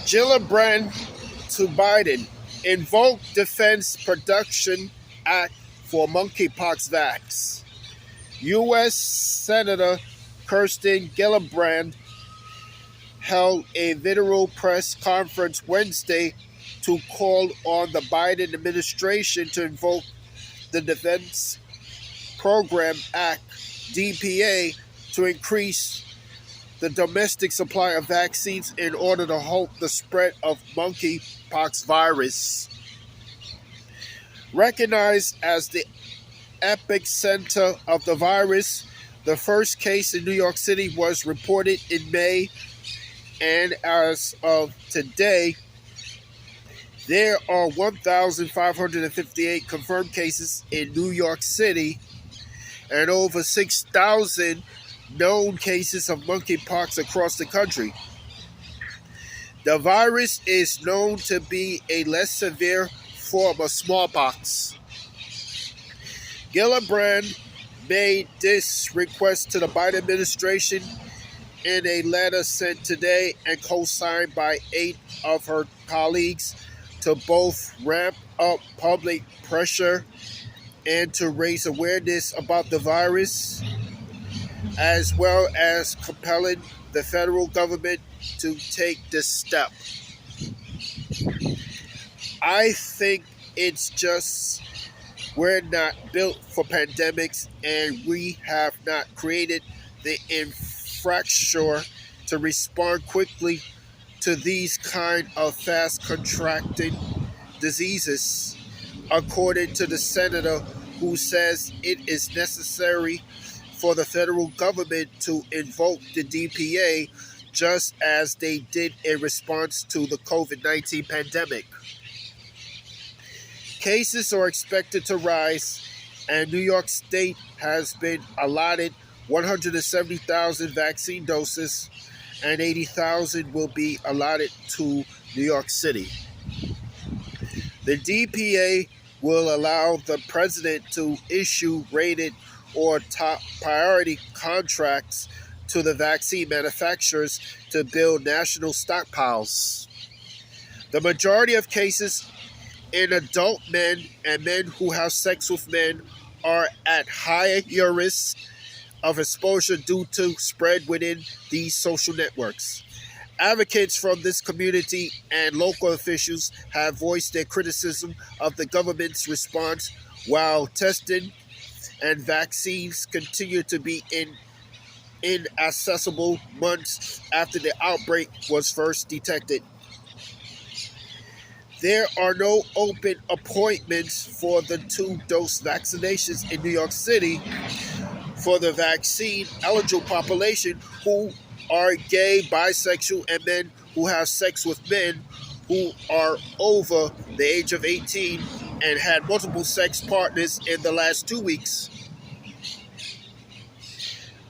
Gillibrand to Biden. Invoke Defense Production Act for monkeypox vax. U.S. Senator Kirsten Gillibrand held a video press conference Wednesday to call on the Biden administration to invoke the Defense Program Act, DPA, to increase the domestic supply of vaccines in order to halt the spread of monkeypox virus. Recognized as the epicenter of the virus, the first case in New York City was reported in May, and as of today, there are 1,558 confirmed cases in New York City and over 6,000 known cases of monkeypox across the country. The virus is known to be a less severe form of smallpox. Gillibrand made this request to the Biden administration in a letter sent today and co-signed by 8 of her colleagues to both ramp up public pressure and to raise awareness about the virus, as well as compelling the federal government to take this step. I think it's just we're not built for pandemics, and we have not created the infrastructure to respond quickly to these kind of fast contracting diseases, according to the senator, who says it is necessary for the federal government to invoke the DPA just as they did in response to the COVID-19 pandemic. Cases are expected to rise, and New York State has been allotted 170,000 vaccine doses, and 80,000 will be allotted to New York City. The DPA will allow the president to issue rated or top priority contracts to the vaccine manufacturers to build national stockpiles. The majority of cases in adult men and men who have sex with men are at higher risk of exposure due to spread within these social networks. Advocates from this community and local officials have voiced their criticism of the government's response, while testing and vaccines continue to be inaccessible months after the outbreak was first detected. There are no open appointments for the 2-dose vaccinations in New York City for the vaccine-eligible population who are gay, bisexual, and men who have sex with men who are over the age of 18 and had multiple sex partners in the last 2 weeks.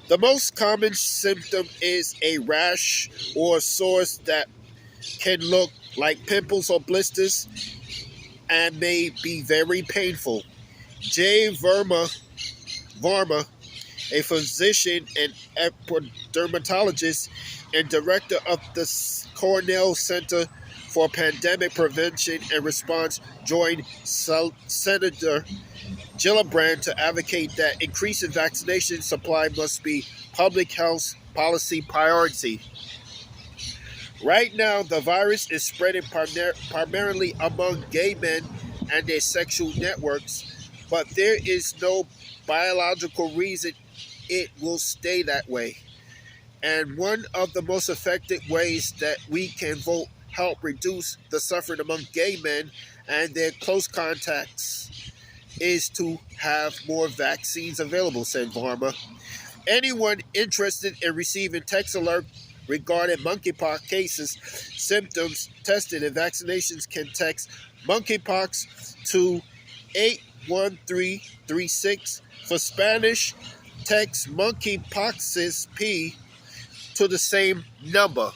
The most common symptom is a rash or sores that can look like pimples or blisters and may be very painful. Jay Varma, a physician and epidermatologist and director of the Cornell Center for Pandemic Prevention and Response, joined Senator Gillibrand to advocate that increasing vaccination supply must be public health policy priority. Right now, the virus is spreading primarily among gay men and their sexual networks, but there is no biological reason it will stay that way. And one of the most effective ways that we can help reduce the suffering among gay men and their close contacts is to have more vaccines available, said Varma. Anyone interested in receiving text alert regarding monkeypox cases, symptoms, testing, and vaccinations can text monkeypox to 81336. For Spanish, text monkeypoxes P to the same number.